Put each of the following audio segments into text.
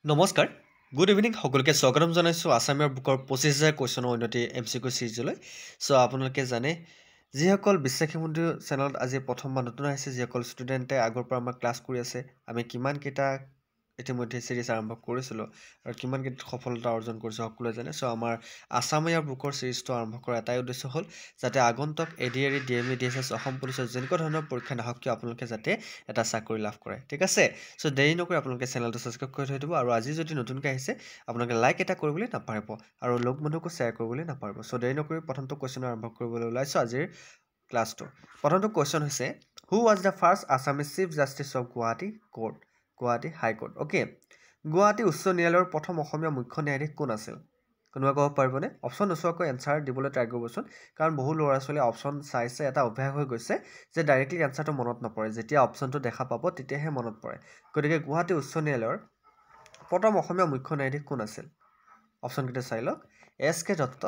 নমস্কাৰ good evening সকলোকে স্বাগতম জনাইছোঁ আছামীয়া বুকৰ 25,000 কুৱেশ্যনৰ উন্নতি MCQ চিৰিজলৈ চ' আপোনালোকে জানে যিসকল বিশ্বাসী বন্ধু চেনেলত আজি প্ৰথমবাৰ নতুন আহিছে যিসকল ষ্টুডেণ্টে আগৰ পৰা আমাৰ ক্লাছ কৰি আছে আমি কিমানকেইটা ইতিমধ্যে চিৰিজ আৰম্ভ কৰিছিলোঁ আৰু কিমানকেইটা সফলতা অৰ্জন কৰিছোঁ সকলোৱে জানে চ' আমাৰ আছামীয়া বুকৰ চিৰিজটো আৰম্ভ কৰাৰ এটাই উদ্দেশ্য হ'ল যাতে আগন্তুক ADAR DME DSS অসম পুলিচৰ যেনেকুৱা ধৰণৰ পৰীক্ষা নাহক কিয় আপোনালোকে যাতে এটা চাকৰি লাভ কৰে ঠিক আছে চ' দেৰি নকৰি আপোনালোকে চেনেলটো ছাবস্ক্ৰাইব কৰি থৈ দিব আৰু আজি যদি নতুনকৈ আহিছে আপোনালোকে লাইক এটা কৰিবলৈ নাপাহৰিব আৰু লগ বন্ধুকো শ্বেয়াৰ কৰিবলৈ নাপাহৰিব চ' দেৰি নকৰি প্ৰথমটো কুৱেশ্যন আৰম্ভ কৰিবলৈ ওলাইছোঁ আজিৰ ক্লাছটো প্ৰথমটো কুৱেশ্যন হৈছে হু was the first Assamese chief justice of Guwahati court Guwahati high court okay Guwahati উচ্চ ন্যায়ালয়ৰ প্ৰথম অসমীয়া মুখ্য ন্যায়াধীশ কোন আছিল কোনোবা ক'ব পাৰিবনে অপশ্যন নোচোৱাকৈ এনচাৰ দিবলৈ ট্ৰাই কৰিবচোন কাৰণ বহু ল'ৰা ছোৱালীয়ে অপশ্যন চাইছে এটা অভ্যাস হৈ গৈছে যে ডাইৰেক্টলি এনচাৰটো মনত নপৰে যেতিয়া অপশ্যনটো দেখা পাব তেতিয়াহে মনত পৰে গতিকে গুৱাহাটী উচ্চ ন্যায়ালয়ৰ প্ৰথম অসমীয়া মুখ্য ন্যায়াধীশ কোন আছিল অপশ্যনকেইটা চাই লওক SK দত্ত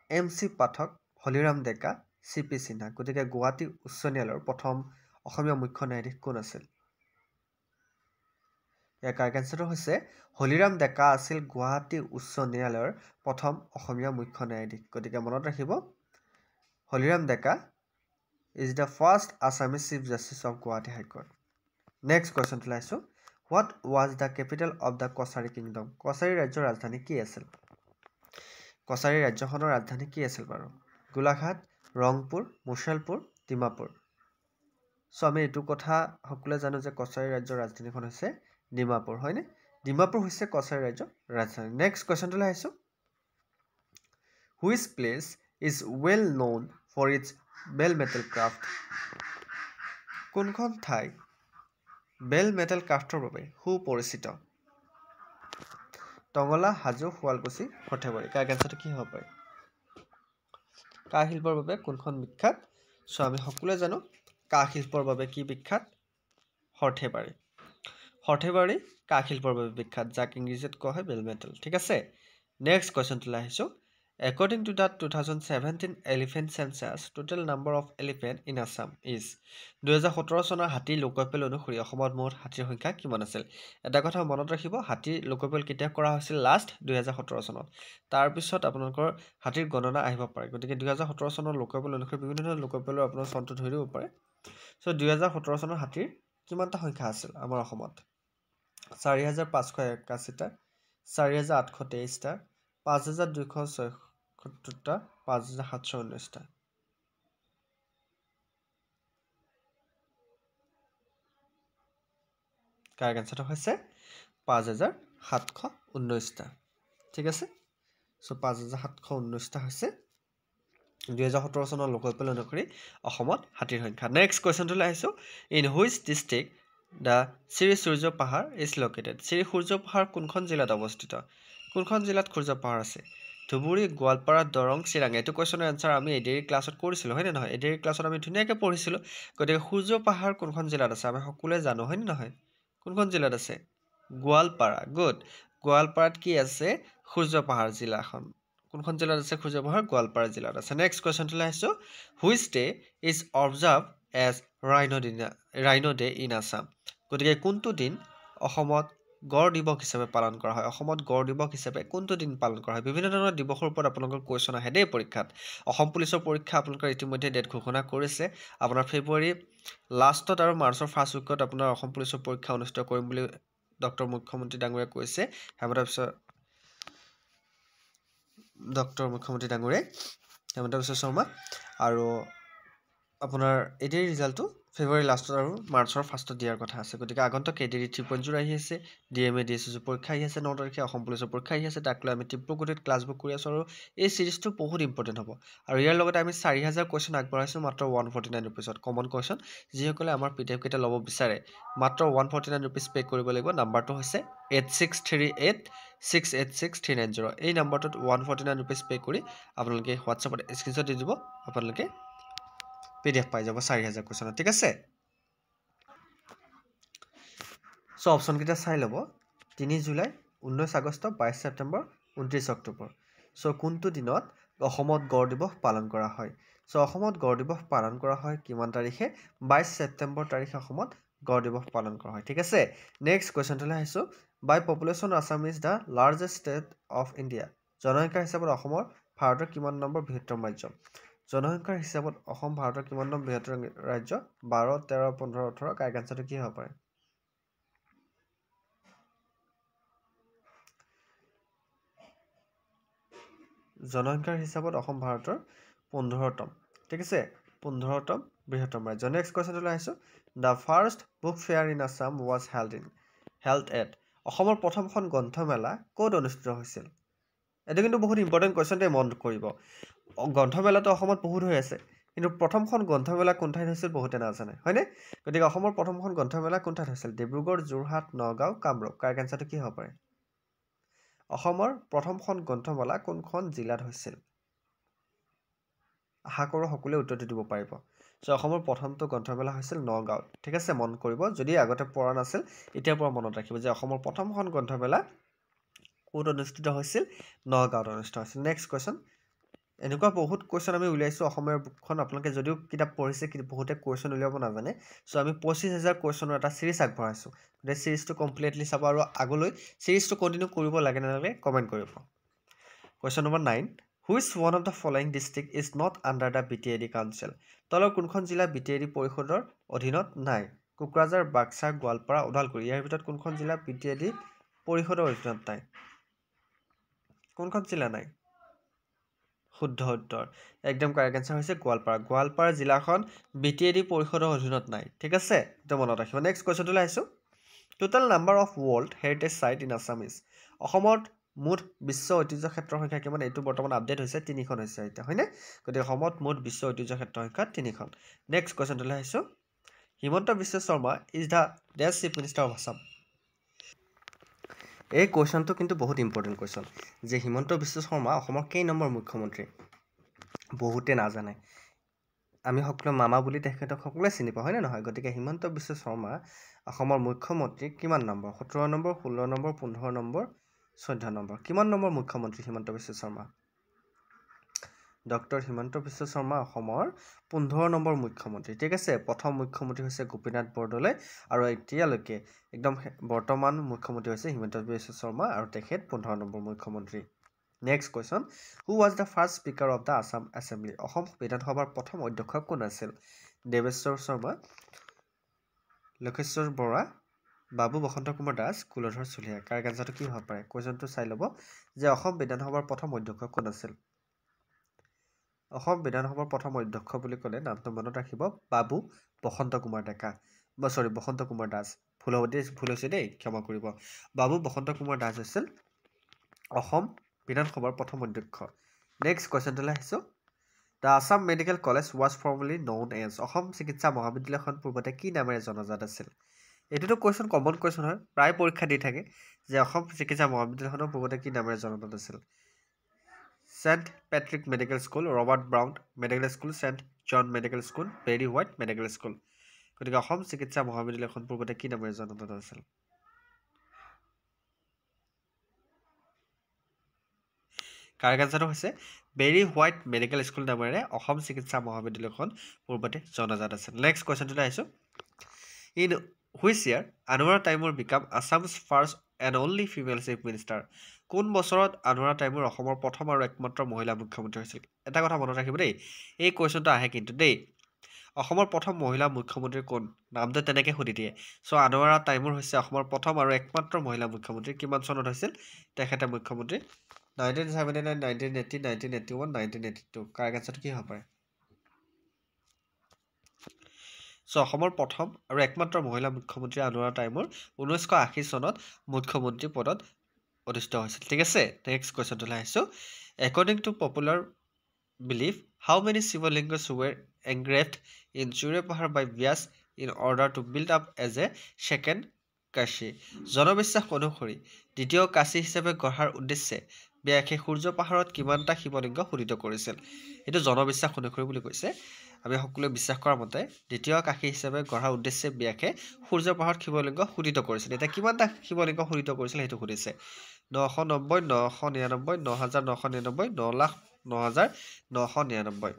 MC পাঠক হলিৰাম ডেকা CP সিনহা গতিকে গুৱাহাটী উচ্চ ন্যায়ালয়ৰ প্ৰথম অসমীয়া মুখ্য ন্যায়াধীশ কোন আছিল ইয়াৰ কাৰেক্ট এনচাৰটো হৈছে হলিৰাম ডেকা আছিল গুৱাহাটী উচ্চ ন্যায়ালয়ৰ প্ৰথম অসমীয়া মুখ্য ন্যায়াধীশ গতিকে মনত ৰাখিব Holiram Deka is the first Assamese chief justice of Guwahati high court next কুৱেশ্যনটো লাইছোঁ what was the capital of the Kachari kingdom Kachari ৰাজ্যৰ ৰাজধানী কি আছিল কছাৰী ৰাজ্যখনৰ ৰাজধানী কি আছিল বাৰু গোলাঘাট ৰংপুৰ মুছলপুৰ ডিমাপুৰ চ' আমি এইটো কথা সকলোৱে জানো যে কছাৰী ৰাজ্যৰ ৰাজধানীখন হৈছে ডিমাপুৰ হয়নে ডিমাপুৰ হৈছে কছাৰী ৰাজ্যৰ ৰাজধানী নেক্সট কুৱেশ্যনটোলৈ আহিছোঁ which place is well known for its bell metal craft কোনখন ঠাই বেল মেটেল ক্ৰাফ্টৰ বাবে সুপৰিচিত টঙলা হাজো শুৱালকুছি সৰ্থেবাৰী কাৰেক্ট এনচাৰটো কি হ'ব পাৰে কাঁহ শিল্পৰ বাবে কোনখন বিখ্যাত চ' আমি সকলোৱে জানো কাঁহ শিল্পৰ বাবে কি বিখ্যাত সৰ্থেবাৰী কাঁহ শিল্পৰ বাবে বিখ্যাত যাক ইংৰাজীত কোৱা হয় বেল মেটেল ঠিক আছে নেক্সট কুৱেশ্যনটোলৈ আহিছোঁ According to the 2017 elephant census, total number of elephant in Assam is 2017 চনৰ হাতীৰ লোকপিয়ল অনুসৰি অসমত মুঠ হাতীৰ সংখ্যা কিমান আছিল এটা কথা মনত ৰাখিব হাতীৰ লোকপিয়ল কেতিয়া কৰা হৈছিল লাষ্ট 2017 চনত তাৰপিছত আপোনালোকৰ হাতীৰ গণনা আহিব পাৰে গতিকে 2017 চনৰ লোকপিয়ল অনুসৰি বিভিন্ন ধৰণৰ লোকপিয়লৰ আপোনাৰ চনটো ধৰি দিব পাৰে চ' 2017 চনৰ হাতীৰ কিমানটা সংখ্যা আছিল আমাৰ অসমত 4,581টা 4,823টা 5,276টা 5,719টা কাৰেক্ট এনচাৰটো হৈছে 5,719টা ঠিক আছে চ' 5,719টা হৈছে 2017 চনৰ লোকপিয়ল অনুসৰি অসমত হাতীৰ সংখ্যা নেক্সট কুৱেশ্যনটোলৈ আহিছোঁ in which district the Sri Surya Pahar is located Shri Surya পাহাৰ কোনখন জিলাত অৱস্থিত কোনখন জিলাত সূৰ্য পাহাৰ আছে ধুবুৰী গোৱালপাৰা দৰং চিৰাং এইটো কুৱেশ্যনৰ এনচাৰ আমি ADAR ক্লাছত কৰিছিলোঁ হয়নে নহয় ADAR ক্লাছত আমি ধুনীয়াকৈ পঢ়িছিলোঁ গতিকে সূৰ্য পাহাৰ কোনখন জিলাত আছে আমি সকলোৱে জানো হয়নে নহয় কোনখন জিলাত আছে গোৱালপাৰা গুড গোৱালপাৰাত কি আছে সূৰ্য পাহাৰ জিলাখন কোনখন জিলাত আছে সূৰ্য পাহাৰ গোৱালপাৰা জিলাত আছে নেক্সট কুৱেশ্যনটোলৈ আহিছোঁ which day is observed as rhino day in Assam গতিকে কোনটো দিন অসমত গড় দিৱস হিচাপে পালন কৰা হয় অসমত গড় দিৱস হিচাপে কোনটো দিন পালন কৰা হয় বিভিন্ন ধৰণৰ দিৱসৰ ওপৰত আপোনালোকৰ কুৱেশ্যন আহে দেই পৰীক্ষাত অসম পুলিচৰ পৰীক্ষা আপোনালোকৰ ইতিমধ্যে ডেট ঘোষণা কৰিছে আপোনাৰ ফেব্ৰুৱাৰী লাষ্টত আৰু মাৰ্চৰ ফাৰ্ষ্ট উইকত আপোনাৰ অসম পুলিচৰ পৰীক্ষা অনুষ্ঠিত কৰিম বুলি ডক্টৰ মুখ্যমন্ত্ৰী ডাঙৰীয়াই কৈছে হেমন্ত বিশ্ব শৰ্মা আৰু আপোনাৰ ADAR ৰিজাল্টটো ফেব্ৰুৱাৰী লাষ্টত আৰু মাৰ্চৰ ফাৰ্ষ্টত দিয়াৰ কথা আছে গতিকে আগন্তুক ADAR 3.0 আহি আছে DMA DSS পৰীক্ষা আহি আছে 9 তাৰিখে অসম পুলিচৰ পৰীক্ষা আহি আছে তাক লৈ আমি তীব্ৰ গতিত ক্লাছবোৰ কৰি আছোঁ আৰু এই চিৰিজটো বহুত ইম্পৰ্টেণ্ট হ'ব আৰু ইয়াৰ লগতে আমি 4,000 কুৱেশ্যন আগবঢ়াইছোঁ মাত্ৰ 149 ৰুপিছত কমন কুৱেশ্যন যিসকলে আমাৰ PDF কেইটা ল'ব বিচাৰে মাত্ৰ 149 ৰুপিজ পে' কৰিব লাগিব নাম্বাৰটো হৈছে 8638686390 এই নাম্বাৰটোত 149 ৰুপিজ পে' কৰি আপোনালোকে হোৱাটছআপত স্ক্ৰীনশ্বট দি দিব আপোনালোকে PDF পাই যাব 4,000 কুৱেশ্যনত ঠিক আছে চ' অপশ্যনকেইটা চাই ল'ব 3 জুলাই 19 আগষ্ট 22 ছেপ্টেম্বৰ 29 অক্টোবৰ চ' কোনটো দিনত অসমত গড় দিৱস পালন কৰা হয় চ' অসমত গড় দিৱস পালন কৰা হয় কিমান তাৰিখে 22 ছেপ্টেম্বৰ তাৰিখে অসমত গড় দিৱস পালন কৰা হয় ঠিক আছে নেক্সট কুৱেশ্যনটোলৈ আহিছোঁ by population Assam is the largest state of India জনসংখ্যাৰ হিচাপত অসমৰ ভাৰতৰ কিমান নম্বৰ বৃহত্তম ৰাজ্য জনসংখ্যাৰ হিচাপত অসম ভাৰতৰ কিমান নম্বৰ বৃহত্তম ৰাজ্য 12 13 15 18 কাৰেক্ট আনসাৰটো কি হ'ব পাৰে জনসংখ্যাৰ হিচাপত অসম ভাৰতৰ 15তম ঠিক আছে 15তম বৃহত্তম ৰাজ্য নেক্সট কোৱেশ্চনলৈ আহিছো the first book fair in Assam was held at অসমৰ প্ৰথমখন গ্ৰন্থমেলা ক'ত অনুষ্ঠিত হৈছিল এটা কিন্তু বহুত ইম্পৰ্টেণ্ট কোৱেশ্চন দেই মন কৰিব গ্ৰন্থমেলাটো অসমত বহুত হৈ আছে কিন্তু প্ৰথমখন গ্ৰন্থমেলা কোন ঠাইত হৈছিল বহুতে নাজানে হয়নে গতিকে অসমৰ প্ৰথমখন গ্ৰন্থমেলা কোন ঠাইত হৈছিল ডিব্ৰুগড় যোৰহাট নগাঁও কামৰূপ কাৰেক্ট আনসাৰটো কি হ'ব পাৰে অসমৰ প্ৰথমখন গ্ৰন্থমেলা কোনখন জিলাত হৈছিল আশা কৰোঁ সকলোৱে উত্তৰটো দিব পাৰিব সো অসমৰ প্ৰথমটো গ্ৰন্থমেলা হৈছিল নগাঁৱত ঠিক আছে মন কৰিব যদি আগতে পঢ়া নাছিল এতিয়াৰ পৰা মনত ৰাখিব যে অসমৰ প্ৰথমখন গ্ৰন্থমেলা ক'ত অনুষ্ঠিত হৈছিল নগাঁৱত অনুষ্ঠিত হৈছিল নেক্সট কোৱেশ্চন এনেকুৱা বহুত কোৱেশ্চন আমি উলিয়াইছো অসমীয়া বুকখন আপোনালোকে যদিও কিতাপ পঢ়িছে কিন্তু বহুতে কোৱেশ্চন উলিয়াব নাজানে সো আমি 25000 কোৱেশ্চনৰ এটা সিৰিজ আগবঢ়াইছো এই সিৰিজটো কমপ্লিটলি চাব আৰু আগলৈ সিৰিজটো কন্টিনিউ কৰিব লাগে নালাগে কমেন্ট কৰিব question number 9 Which one of the following district is not under the BTAD council? তলৰ কোনখন জিলা BTAD পৰিষদৰ অধীনত নাই কোকৰাঝাৰ বাক্সা গোৱালপাৰা ওদালগুৰি ইয়াৰ ভিতৰত কোনখন জিলা BTAD পৰিষদৰ অধীনত নাই কোনখন জিলা নাই শুদ্ধ উত্তৰ একদম কাৰেক্ট আনসাৰ হৈছে গোৱালপাৰা জিলাখন BTAD পৰিষদৰ অধীনত নাই ঠিক আছে এটা মনত ৰাখিব নেক্সট কোৱেশ্চনলৈ আহিছো total number of world heritage site in Assam is অসমত মুঠ বিশ্ব ঐতিহ্য ক্ষেত্ৰৰ সংখ্যা কিমান এইটো বৰ্তমান আপডেট হৈছে 3খন হৈছে এটা হয়নে গতিকে অসমত মুঠ বিশ্ব ঐতিহ্য ক্ষেত্ৰৰ সংখ্যা 3খন নেক্সট কোৱেশ্চনলৈ আহিছো হিমন্ত বিশ্ব শৰ্মা ইজ দ্য ডেছ চিফ মিনিষ্টাৰ অফ আসাম এই কোৱেশ্চনটো কিন্তু বহুত ইম্পৰ্টেণ্ট কোৱেশ্চন যে হিমন্ত বিশ্ব শৰ্মা অসমৰ কেই নম্বৰ মুখ্যমন্ত্ৰী বহুতে নাজানে আমি সকলো মামা বুলি তেখেতক সকলোৱে চিনি পাওঁ হয়নে নহয় গতিকে হিমন্ত বিশ্ব শৰ্মা অসমৰ মুখ্যমন্ত্ৰী কিমান number 17 number 16 number 15 number 14 number কিমান নম্বৰ মুখ্যমন্ত্ৰী হিমন্ত বিশ্ব শৰ্মা ডক্টৰ হিমন্ত বিশ্ব শৰ্মা অসমৰ 15 নম্বৰ মুখ্যমন্ত্ৰী ঠিক আছে প্ৰথম মুখ্যমন্ত্ৰী হৈছে গোপীনাথ বৰদলৈ আৰু এতিয়ালৈকে একদম বৰ্তমান মুখ্যমন্ত্ৰী হৈছে হিমন্ত বিশ্ব শৰ্মা আৰু তেখেত 15 নম্বৰ মুখ্যমন্ত্ৰী next question who was the first speaker of the Assam assembly Assam বিধানসভাৰ প্ৰথম অধ্যক্ষ কোন আছিল দেৱেশ্বৰ শৰ্মা লক্ষেশ্বৰ বৰা বাবু বসন্ত কুমাৰ দাস কুলধৰ চুলিয়া কাৰেক্ট আনসাৰটো কি হ'ব পাৰে কোৱেশ্চনটো চাই ল'ব যে অসম বিধানসভাৰ প্ৰথম অধ্যক্ষ কোন আছিল অসম বিধানসভাৰ প্ৰথম অধ্যক্ষ বুলি ক'লে নামটো মনত ৰাখিব বাবু বসন্ত কুমাৰ ডেকা বসন্ত কুমাৰ দাস ভুল হৈছে দেই ক্ষমা কৰিব বাবু বসন্ত কুমাৰ দাস আছিল অসম বিধানসভাৰ প্ৰথম অধ্যক্ষ নেক্সট কোৱেশ্চনলৈ আহিছো the Assam medical college was formerly known as Asom চিকিৎসা মহাবিদ্যালয়খন পূৰ্বতে কি নামেৰে জনাজাত আছিল এটোটো কোৱেশ্চন কমন কোৱেশ্চন হয় প্ৰায় পৰীক্ষা দি থাকে যে অসম চিকিৎসা মহাবিদ্যালয়খনৰ পূৰ্বতে কি নামেৰে জনাজাত আছিল Saint Patrick medical school Robert Brown medical school Saint John medical school Berry White medical school গতিকে অসম চিকিৎসা মহাবিদ্যালয়খন পূৰ্বতে কি নামেৰে জনাজাত আছিল কাৰেক্ট আনসাৰটো হৈছে বেৰি হোৱাইট মেডিকেল স্কুল নামেৰে অসম চিকিৎসা মহাবিদ্যালয়খন পূৰ্বতে জনাজাত আছিল নেক্সট কোৱেশ্চনলৈ আহিছো in which year Anowara Taimur become Assam's first and only female chief minister কোন বছৰত আনোৱাৰা টাইমুৰ অসমৰ প্ৰথম আৰু একমাত্ৰ মহিলা মুখ্যমন্ত্ৰী হৈছিল এটা কথা মনত ৰাখিব দেই এই কোৱেশ্চনটো আহে কিন্তু দেই অসমৰ প্ৰথম মহিলা মুখ্যমন্ত্ৰী কোন নামটো তেনেকৈ সুধি দিয়ে সো আনোৱাৰা টাইমুৰ হৈছে অসমৰ প্ৰথম আৰু একমাত্ৰ মহিলা মুখ্যমন্ত্ৰী কিমান চনত হৈছিল তেখেতে মুখ্যমন্ত্ৰী 1979 1980 1981 1982 কাৰেক্ট আনসাৰটো কি হ'ব পাৰে সো অসমৰ প্ৰথম আৰু একমাত্ৰ মহিলা মুখ্যমন্ত্ৰী আনোৱাৰা টাইমুৰ 1980 চনত মুখ্যমন্ত্ৰী পদত অধিষ্ঠিত হৈছিল ঠিক আছে নেক্সট কোৱেশ্চনলৈ আহিছো according to popular belief how many শিৱলিংগছ were engraved in Suryapohar by Vyas in order to build up as a second Kashi জনবিশ্বাস অনুসৰি দ্বিতীয় কাশী হিচাপে গঢ়াৰ উদ্দেশ্যে ব্যাসে সূৰ্য পাহাৰত কিমানটা শিৱলিংগ খোদিত কৰিছিল এটো জনবিশ্বাস অনুসৰি বুলি কৈছে আমি সকলোৱে বিশ্বাস কৰাৰ মতে দ্বিতীয় কাশী হিচাপে গঢ়াৰ উদ্দেশ্যে ব্যাসে সূৰ্য পাহাৰত শিৱলিংগ খোদিত কৰিছিল এটা কিমানটা শিৱলিংগ খোদিত কৰিছিল হেতু সুধিছে 990 999 9999 9,99,999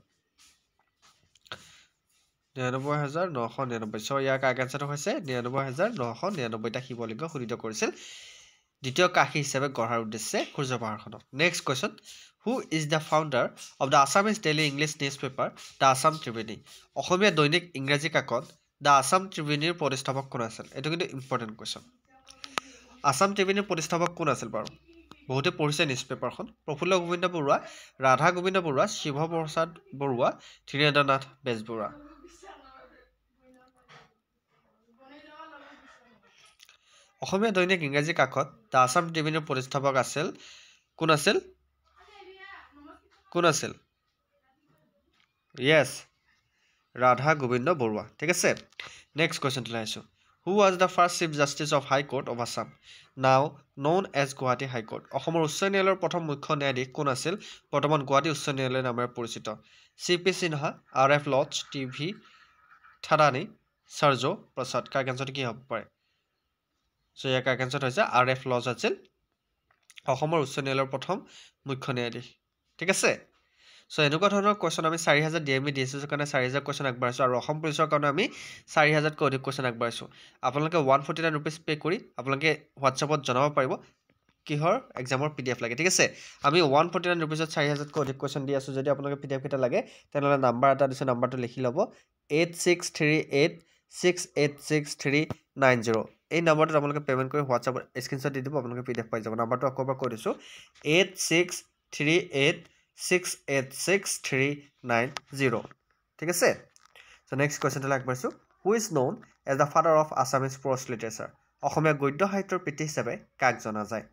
99999 সো ইয়াৰ কাৰেক্ট আনসাৰটো হৈছে 99999 টা শিৱলিংগ খোদিত কৰিছিল দ্বিতীয় কাশী হিচাপে গঢ়াৰ উদ্দেশ্যে সূৰ্য পাহাৰখনক next question who is the founder of the Assamese daily English newspaper the Assam Tribune অসমীয়া দৈনিক ইংৰাজী কাকত দ্য আছাম ত্ৰিবেণীৰ প্ৰতিষ্ঠাপক কোন আছিল এইটো কিন্তু ইম্পৰ্টেণ্ট কুৱেশ্যন আছাম ত্ৰিবেণীৰ প্ৰতিষ্ঠাপক কোন আছিল বাৰু বহুতে পঢ়িছে নিউজ পেপাৰখন প্ৰফুল্ল গোবিন্দ বৰুৱা ৰাধা গোবিন্দ বৰুৱা শিৱ প্ৰসাদ বৰুৱা ধীৰেন্দ্ৰনাথ বেজবৰুৱা অসমীয়া দৈনিক ইংৰাজী কাকত দ্য আছাম ত্ৰিবেণীৰ প্ৰতিষ্ঠাপক আছিল কোন আছিল য়েছ ৰাধা গোবিন্দ বৰুৱা ঠিক আছে নেক্সট কুৱেশ্যনটো আহিছোঁ who was the first chief justice of high court of Assam now known as Guwahati high court অসমৰ উচ্চ ন্যায়ালয়ৰ প্ৰথম মুখ্য ন্যায়াধীশ কোন আছিল বৰ্তমান গুৱাহাটী উচ্চ ন্যায়ালয় নামেৰে পৰিচিত C P. Sinha R F Lodge T V. Thadani Sarjoo Prasad কাৰ কেঞ্চাৰটো কি হ'ব পাৰে চ' ইয়াৰ কাৰ কেঞ্চাৰ হৈছে আৰ এফ লজ আছিল অসমৰ উচ্চ ন্যায়ালয়ৰ প্ৰথম মুখ্য ন্যায়াধীশ ঠিক আছে চ' এনেকুৱা ধৰণৰ কুৱেশ্যন আমি 4000 DME DSS কাৰণে 4000 কুৱেশ্যন আগবঢ়াইছোঁ আৰু অসম পুলিচৰ কাৰণে আমি 4000তকৈ অধিক কুৱেশ্যন আগবঢ়াইছোঁ আপোনালোকে 149 ৰুপিজ পে' কৰি আপোনালোকে হোৱাটছএপত জনাব পাৰিব কিহৰ এক্সামৰ PDF লাগে ঠিক আছে আমি 149 ৰুপিজত 4000তকৈ অধিক কুৱেশ্যন দি আছোঁ যদি আপোনালোকে PDF কেইটা লাগে তেনেহ'লে নাম্বাৰ এটা দিছোঁ নাম্বাৰটো লিখি ল'ব 8638686390 এই নাম্বাৰটোত আপোনালোকে পে'মেণ্ট কৰি হোৱাটছএপত স্ক্ৰীনশ্বট দি দিব আপোনালোকে PDF পাই যাব নাম্বাৰটো আকৌ এবাৰ কৈ দিছোঁ 8638686390 ঠিক আছে চ' নেক্সট কুৱেশ্যনটো আগবাঢ়িছোঁ who is known as the father of Assamese prose literature অসমীয়া গদ্য সাহিত্যৰ পিতৃ হিচাপে কাক জনা যায়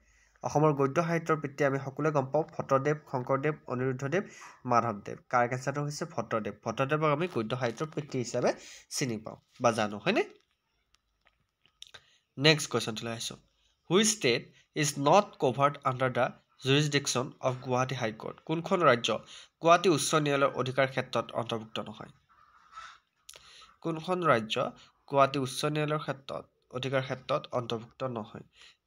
অসমৰ গদ্য সাহিত্যৰ পিতৃ আমি সকলোৱে গম পাওঁ ভট্টদেৱ শংকৰদেৱ অনিৰুদ্ধদেৱ মাধৱদেৱ কাৰ কেঞ্চাৰটো হৈছে ভট্টদেৱক আমি গদ্য সাহিত্যৰ পিতৃ হিচাপে চিনি পাওঁ বা জানো হয়নে নেক্সট কুৱেশ্যনটো আহিছোঁ which state is not covered under the jurisdiction of Guwahati high court কোনখন ৰাজ্য গুৱাহাটী উচ্চ ন্যায়ালয়ৰ অধিকাৰ ক্ষেত্ৰত অন্তৰ্ভুক্ত নহয় কোনখন ৰাজ্য গুৱাহাটী উচ্চ ন্যায়ালয়ৰ অধিকাৰ ক্ষেত্ৰত অন্তৰ্ভুক্ত নহয়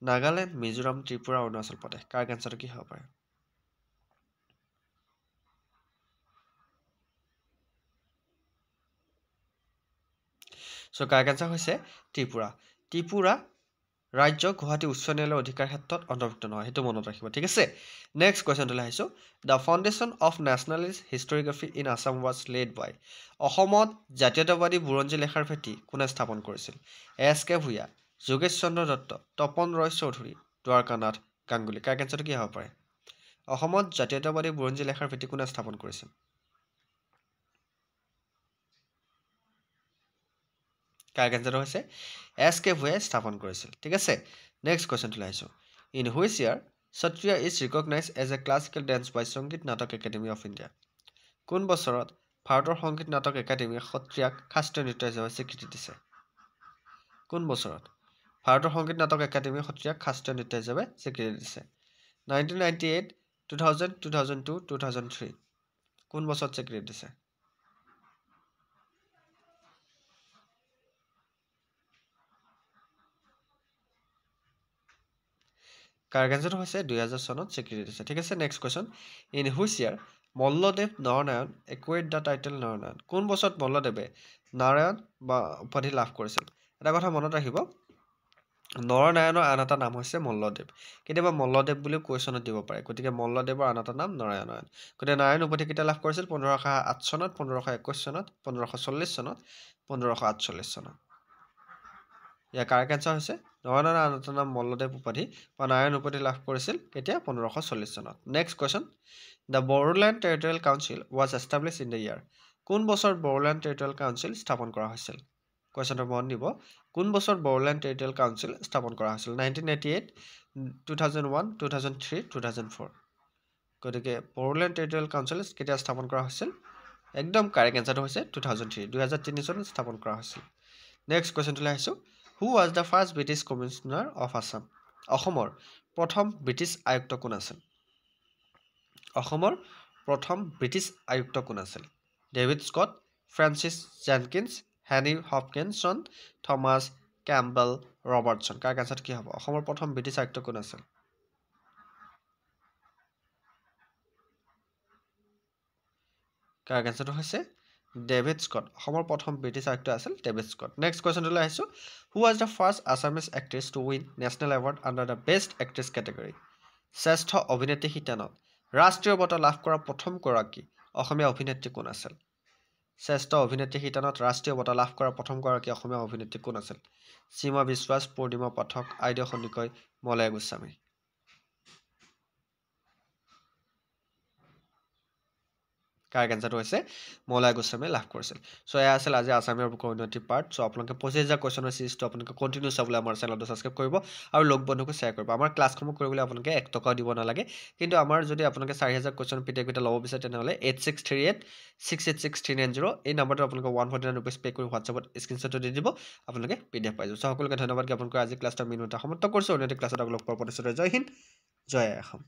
নাগালেণ্ড মিজোৰাম ত্ৰিপুৰা অৰুণাচল প্ৰদেশ কাৰ কেঞ্চাৰটো কি হ'ব পাৰে চ' কাৰ কেঞ্চাৰ হৈছে ত্ৰিপুৰা ৰাজ্য গুৱাহাটী উচ্চ ন্যায়ালয়ৰ অধিকাৰ ক্ষেত্ৰত অন্তৰ্ভুক্ত নহয় সেইটো মনত ৰাখিব ঠিক আছে নেক্সট কুৱেশ্যনটোলৈ আহিছোঁ the foundation of nationalist historiography in Assam was laid by অসমত জাতীয়তাবাদী বুৰঞ্জী লেখাৰ ভেটি কোনে স্থাপন কৰিছিল এছ.কে. ভূঞা যোগেশ চন্দ্ৰ দত্ত তপন ৰয় চৌধুৰী দ্বাৰকানাথ গাংগুলী কাৰ কেঞ্চাৰটো কি হ'ব পাৰে অসমত জাতীয়তাবাদী বুৰঞ্জী লেখাৰ ভেটি কোনে স্থাপন কৰিছিল কাৰ কেঞ্চাৰটো হৈছে এছ.কে. ভূঞাই স্থাপন কৰিছিল ঠিক আছে নেক্সট কুৱেশ্যনটোলৈ আহিছোঁ in which year Sattriya is recognise as a classical dance by Sangeet Natak academy of India কোন বছৰত ভাৰতৰ সংগীত নাটক একাডেমীয়ে সত্ৰিয়াক শাস্ত্ৰীয় নৃত্য হিচাপে স্বীকৃতি দিছে কোন বছৰত ভাৰতৰ সংগীত নাটক একাডেমীয়ে সত্ৰিয়াক শাস্ত্ৰীয় নৃত্য হিচাপে স্বীকৃতি দিছে 1998 2000 2002 2003 কোন বছৰত স্বীকৃতি দিছে কাৰ কেঞ্চাৰটো হৈছে 2000 চনত স্বীকৃতি দিছে ঠিক আছে next question in which year Malladev Naranarayan acquired the title Naranarayan কোন বছৰত মল্লদেৱে নাৰায়ণ বা উপাধি লাভ কৰিছিল এটা কথা মনত ৰাখিব নৰনাৰায়ণৰ আন এটা নাম হৈছে মল্লদেৱ কেতিয়াবা মল্লদেৱ বুলিও কুৱেশ্যনত দিব পাৰে গতিকে মল্লদেৱৰ আন এটা নাম নাৰায়ণ গতিকে নাৰায়ণ উপাধি কেতিয়া লাভ কৰিছিল 1508 চনত 1521 চনত 1540 চনত 1548 চনত ইয়াৰ কাৰ কেঞ্চাৰ হৈছে নৰনাৰায়ণৰ আন এটা নাম মল্লদেৱ উপাধি বা নাৰায়ণ উপাধি লাভ কৰিছিল কেতিয়া 1540 চনত next question the Bodoland territorial council was establish in the year কোন বছৰত বড়োলেণ্ড টেৰিটৰিয়েল কাউন্সিল স্থাপন কৰা হৈছিল কুৱেশ্যনটো মন দিব কোন বছৰত বড়োলেণ্ড টেৰিটৰিয়েল কাউন্সিল স্থাপন কৰা হৈছিল 1988 2001 2003 2004 গতিকে বড়োলেণ্ড টেৰিটৰিয়েল কাউন্সিল কেতিয়া স্থাপন কৰা হৈছিল একদম কাৰেক্ট এনচাৰটো হৈছে 2003 চনত স্থাপন কৰা হৈছিল নেক্সট কুৱেশ্যনটোলৈ আহিছোঁ who was the first British commissioner of Assam অসমৰ প্ৰথম ব্ৰিটিছ আয়ুক্ত কোন আছিল অসমৰ প্ৰথম ব্ৰিটিছ আয়ুক্ত কোন আছিল David Scott Francis Jenkins Henry Hopkinson Thomas Campbell Robertson কাৰ কেঞ্চাৰটো কি হ'ব অসমৰ প্ৰথম ব্ৰিটিছ আয়ুক্ত কোন আছিল কাৰ কেঞ্চাৰটো হৈছে ডেভিড স্কট অসমৰ প্ৰথম ব্ৰিটিছ আয়ুক্ত আছিল ডেভিড স্কট নেক্সট কুৱেশ্যনটোলৈ আহিছোঁ who was the first Assamese actress to win national award under the best actress category শ্ৰেষ্ঠ অভিনেত্ৰী শিতানত ৰাষ্ট্ৰীয় বঁটা লাভ কৰা প্ৰথমগৰাকী অসমীয়া অভিনেত্ৰী কোন আছিল শ্ৰেষ্ঠ অভিনেত্ৰী শিতানত ৰাষ্ট্ৰীয় বঁটা লাভ কৰা প্ৰথমগৰাকী অসমীয়া অভিনেত্ৰী কোন আছিল সীমা বিশ্বাস পূৰ্ণিমা পাঠক আইদেউ সন্দিকৈ মলয়া গোস্বামী কাৰেক্ট এনচাৰটো হৈছে মলয়া গোস্বামীয়ে লাভ কৰিছিল চ' এয়া আছিল আজি আছামীয়া বুকৰ উন্নতি পাৰ্ট চ' আপোনালোকে 25,000 কুৱেশ্যনৰ চিৰিজটো আপোনালোকে কণ্টিনিউ চাবলৈ আমাৰ চেনেলটো ছাবস্ক্ৰাইব কৰিব আৰু লগ বন্ধুকো শ্বেয়াৰ কৰিব আমাৰ ক্লাছসমূহ কৰিবলৈ আপোনালোকে 1 টকাও দিব নালাগে কিন্তু আমাৰ যদি আপোনালোকে 4,000 কুৱেশ্যন পিডিএফ ল'ব বিচাৰে তেনেহ'লে 8638686390 এই নম্বৰটো আপোনালোকে 149 ৰুপিজ পে' কৰি হোৱাটছএপত স্ক্ৰীনশ্বটটো দি দিব আপোনালোকে পিডিএফ পাই যাব চ' সকলোকে ধন্যবাদ জ্ঞাপন কৰি আজি ক্লাছটো আমি সমাপ্ত কৰিছোঁ উন্নতি ক্লাছত আপোনালোক লগ পোৱাৰ প্ৰতিশ্ৰুতি জয় হিন্দ জয় অসম